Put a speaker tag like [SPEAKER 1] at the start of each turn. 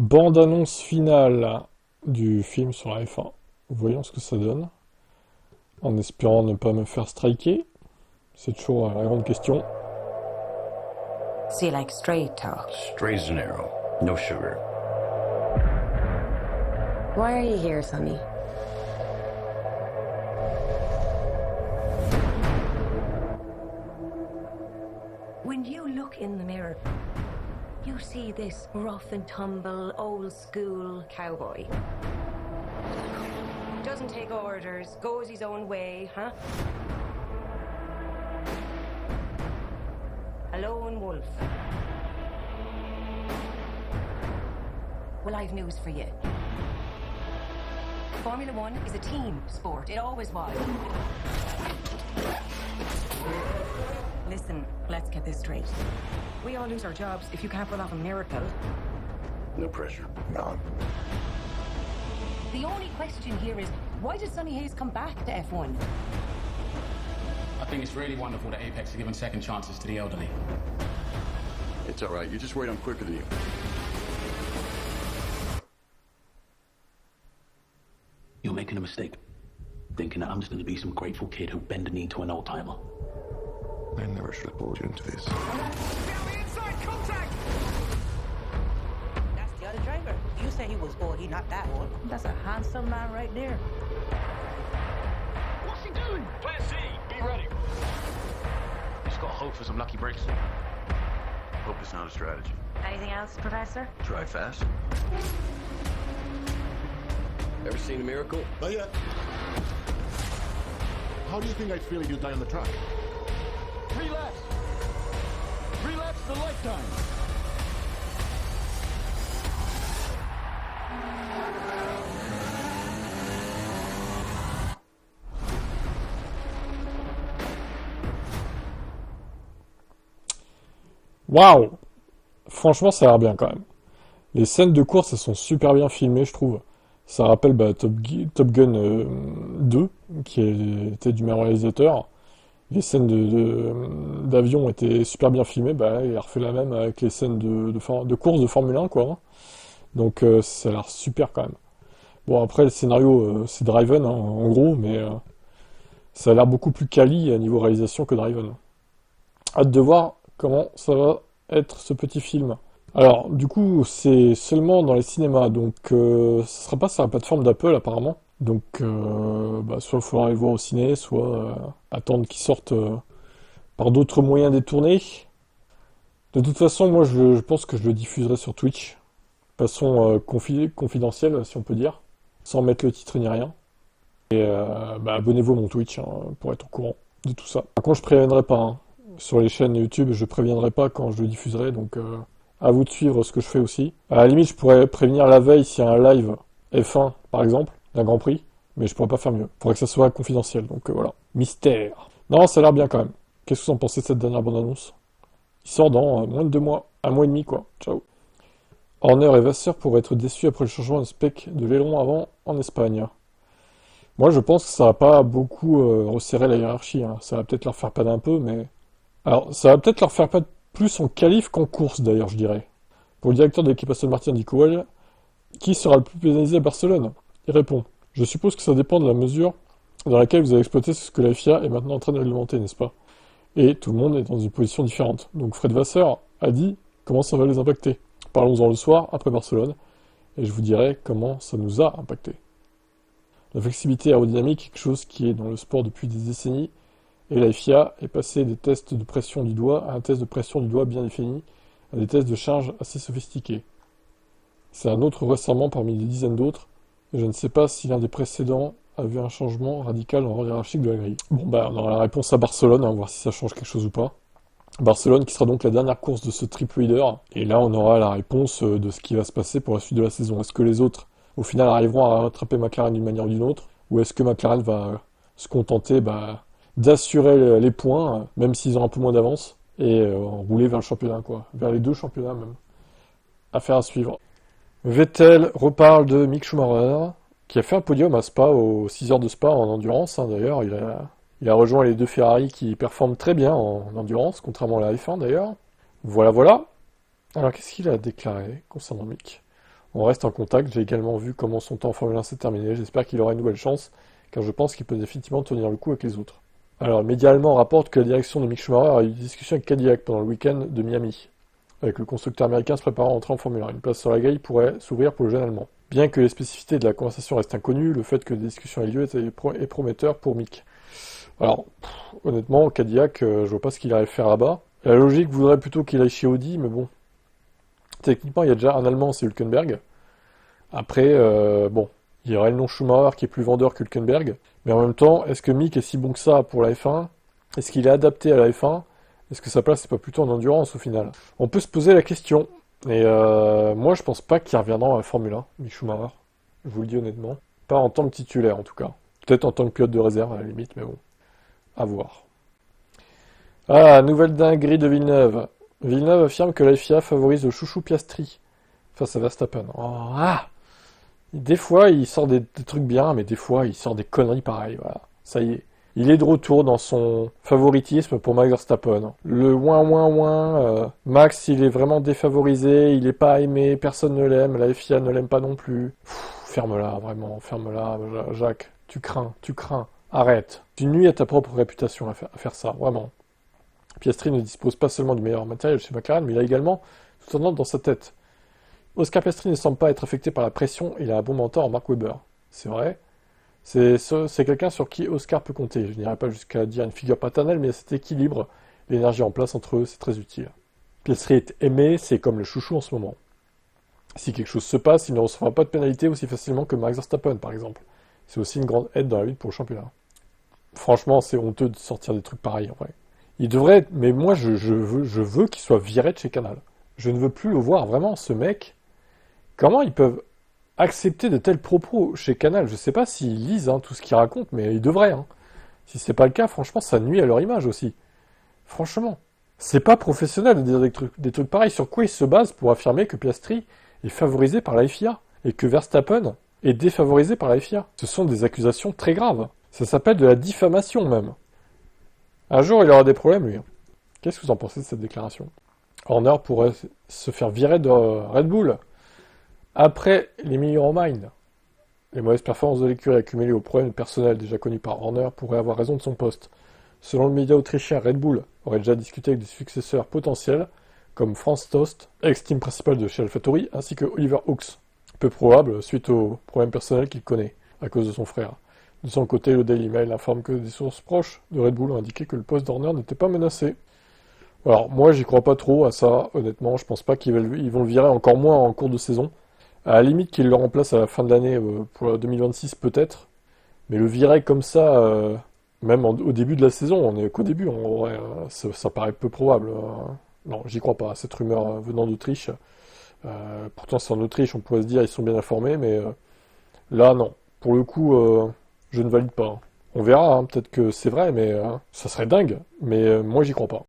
[SPEAKER 1] Bande-annonce finale du film sur la F1. Voyons ce que ça donne. En espérant ne pas me faire striker. C'est toujours la grande question.
[SPEAKER 2] So you like straight talk?
[SPEAKER 3] Straight as an arrow. No sugar.
[SPEAKER 2] Why are you here, Sonny? When you look in the mirror, you see this rough and tumble, old school cowboy. Doesn't take orders, goes his own way, huh? A lone wolf. Well, I've news for you. Formula One is a team sport. It always was. Listen, let's get this straight. We all lose our jobs if you can't pull off a miracle.
[SPEAKER 3] No pressure. None.
[SPEAKER 2] The only question here is, why did Sonny Hayes come back to F1?
[SPEAKER 4] I think it's really wonderful that Apex are giving second chances to the elderly.
[SPEAKER 3] It's all right. You're just worried I'm quicker than you.
[SPEAKER 5] You're making a mistake. Thinking that I'm just gonna be some grateful kid who'll bend the knee to an old timer.
[SPEAKER 3] I never should have pulled you into this.
[SPEAKER 6] Inside contact!
[SPEAKER 7] That's the other driver. You say he was old, he not that old. That's a handsome man right there.
[SPEAKER 6] What's he doing? Plan C, be ready.
[SPEAKER 4] Just gotta hope for some lucky breaks.
[SPEAKER 3] Hope it's not a strategy.
[SPEAKER 2] Anything else, Professor?
[SPEAKER 3] Drive fast. Ever seen a miracle?
[SPEAKER 8] Not yet. How do you think I'd feel if you die on the track?
[SPEAKER 6] 3 laps. 3 laps to lifetime.
[SPEAKER 1] Waouh! Franchement, ça a l'air bien quand même. Les scènes de course, elles sont super bien filmées, je trouve. Ça rappelle Top Gun 2, qui était du même réalisateur. Les scènes d'avion étaient super bien filmées. Bah, il a refait la même avec les scènes de course de Formule 1, quoi. Donc, ça a l'air super quand même. Bon, après, le scénario, c'est Driven, hein, en gros, mais ça a l'air beaucoup plus quali à niveau réalisation que Driven. Hâte de voir comment ça va être ce petit film. Alors, du coup, c'est seulement dans les cinémas, donc ce sera pas sur la plateforme d'Apple apparemment. Donc, soit il faudra aller le voir au ciné, soit attendre qu'il sorte par d'autres moyens détournés. De toute façon, moi, je pense que je le diffuserai sur Twitch, de façon confidentielle, si on peut dire, sans mettre le titre ni rien. Et abonnez-vous à mon Twitch hein, pour être au courant de tout ça. Par contre, je préviendrai pas. Hein. Sur les chaînes YouTube, je préviendrai pas quand je le diffuserai, donc à vous de suivre ce que je fais aussi. À la limite, je pourrais prévenir la veille s'il y a un live F1, par exemple, d'un Grand Prix, mais je pourrais pas faire mieux. Il faudrait que ça soit confidentiel, donc voilà. Mystère. Non, ça a l'air bien quand même. Qu'est-ce que vous en pensez de cette dernière bande-annonce? Il sort dans moins de 2 mois, 1 mois et demi quoi. Ciao. Horner et Vasseur pourraient être déçus après le changement de spec de l'aileron avant en Espagne. Moi, je pense que ça va pas beaucoup resserrer la hiérarchie. Hein. Ça va peut-être leur faire perdre un peu, mais... Alors, ça va peut-être leur faire perdre plus en qualif qu'en course, d'ailleurs, je dirais. Pour le directeur de l'équipe Aston Martin, Nico Well, qui sera le plus pénalisé à Barcelone? Il répond: je suppose que ça dépend de la mesure dans laquelle vous avez exploité ce que la FIA est maintenant en train de réglementer, n'est-ce pas? Et tout le monde est dans une position différente. Donc Fred Vasseur a dit comment ça va les impacter. Parlons-en le soir, après Barcelone, et je vous dirai comment ça nous a impacté. La flexibilité aérodynamique est quelque chose qui est dans le sport depuis des décennies, et la FIA est passée des tests de pression du doigt à un test de pression du doigt bien défini, à des tests de charge assez sophistiqués. C'est un autre récemment parmi des dizaines d'autres, et je ne sais pas si l'un des précédents a vu un changement radical en ordre hiérarchique de la grille. Bon on aura la réponse à Barcelone, voir si ça change quelque chose ou pas. Barcelone qui sera donc la dernière course de ce triple leader, et là on aura la réponse de ce qui va se passer pour la suite de la saison. Est-ce que les autres, au final, arriveront à rattraper McLaren d'une manière ou d'une autre, ou est-ce que McLaren va se contenter d'assurer les points, même s'ils ont un peu moins d'avance, et rouler vers le championnat, quoi. Vers les 2 championnats, même. Affaire à suivre. Vettel reparle de Mick Schumacher, qui a fait un podium à Spa, aux 6 heures de Spa, en endurance, hein, d'ailleurs. Il a rejoint les 2 Ferrari qui performent très bien en endurance, contrairement à la F1, d'ailleurs. Voilà. Alors, qu'est-ce qu'il a déclaré concernant Mick? On reste en contact, j'ai également vu comment son temps en Formule 1 s'est terminé, j'espère qu'il aura une nouvelle chance, car je pense qu'il peut définitivement tenir le coup avec les autres. Alors, le média allemand rapporte que la direction de Mick Schumacher a eu des discussions avec Cadillac pendant le week-end de Miami, avec le constructeur américain se préparant à entrer en Formule 1. Une place sur la grille pourrait s'ouvrir pour le jeune Allemand. Bien que les spécificités de la conversation restent inconnues, le fait que des discussions aient lieu est prometteur pour Mick. Alors, honnêtement, Cadillac, je vois pas ce qu'il allait faire là-bas. La logique voudrait plutôt qu'il aille chez Audi, mais bon. Techniquement, il y a déjà un Allemand, c'est Hülkenberg. Après, bon, il y aurait le nom Schumacher qui est plus vendeur que Hülkenberg. Mais en même temps, est-ce que Mick est si bon que ça pour la F1 ? Est-ce qu'il est adapté à la F1 ? Est-ce que sa place n'est pas plutôt en endurance au final ? On peut se poser la question. Et moi, je pense pas qu'il reviendra à la Formule 1, Mick Schumacher. Je vous le dis honnêtement. Pas en tant que titulaire, en tout cas. Peut-être en tant que pilote de réserve, à la limite, mais bon. À voir. Ah, nouvelle dinguerie de Villeneuve. Villeneuve affirme que la FIA favorise le chouchou Piastri face à Verstappen. Oh, ah ! Des fois, il sort des trucs bien, mais des fois, il sort des conneries pareilles. Voilà. Ça y est. Il est de retour dans son favoritisme pour Max Verstappen. Le Max, il est vraiment défavorisé, il est pas aimé, personne ne l'aime, la FIA ne l'aime pas non plus. Ferme-la, vraiment, ferme-la, Jacques. Tu crains. Arrête. Tu nuis à ta propre réputation à faire ça, vraiment. Piastri ne dispose pas seulement du meilleur matériel chez McLaren, mais il a également tout un ordre dans sa tête. Oscar Piastri ne semble pas être affecté par la pression, il a un bon mentor en Mark Webber. C'est vrai. C'est quelqu'un sur qui Oscar peut compter. Je n'irai pas jusqu'à dire une figure paternelle, mais il y a cet équilibre, l'énergie en place entre eux, c'est très utile. Piastri est aimé, c'est comme le chouchou en ce moment. Si quelque chose se passe, il ne recevra pas de pénalité aussi facilement que Max Verstappen, par exemple. C'est aussi une grande aide dans la lutte pour le championnat. Franchement, c'est honteux de sortir des trucs pareils, en vrai. Il devrait, mais moi, je veux qu'il soit viré de chez Canal. Je ne veux plus le voir, vraiment, ce mec. Comment ils peuvent accepter de tels propos chez Canal? Je sais pas s'ils lisent tout ce qu'ils racontent, mais ils devraient. Si c'est pas le cas, franchement, ça nuit à leur image aussi. Franchement. C'est pas professionnel de dire des trucs pareils. Sur quoi ils se basent pour affirmer que Piastri est favorisé par la FIA et que Verstappen est défavorisé par la FIA? Ce sont des accusations très graves. Ça s'appelle de la diffamation, même. Un jour, il aura des problèmes, lui. Qu'est-ce que vous en pensez de cette déclaration? Horner pourrait se faire virer de Red Bull. Après les millions en mine, les mauvaises performances de l'écurie accumulées aux problèmes personnels déjà connus par Horner pourraient avoir raison de son poste. Selon le média autrichien, Red Bull aurait déjà discuté avec des successeurs potentiels, comme Franz Tost, ex-team principal de chez AlphaTauri, ainsi que Oliver Hooks. Peu probable, suite aux problèmes personnels qu'il connaît, à cause de son frère. De son côté, le Daily Mail informe que des sources proches de Red Bull ont indiqué que le poste d'Horner n'était pas menacé. Alors, moi, j'y crois pas trop à ça, honnêtement. Je pense pas qu'ils vont le virer, encore moins en cours de saison. À la limite qu'il le remplace à la fin de l'année pour 2026 peut-être, mais le virer comme ça, même au début de la saison, on est qu'au début, ça paraît peu probable. Non, j'y crois pas, cette rumeur venant d'Autriche. Pourtant c'est en Autriche, on pourrait se dire ils sont bien informés, mais là non. Pour le coup, je ne valide pas. On verra, peut-être que c'est vrai, mais ça serait dingue, mais moi j'y crois pas.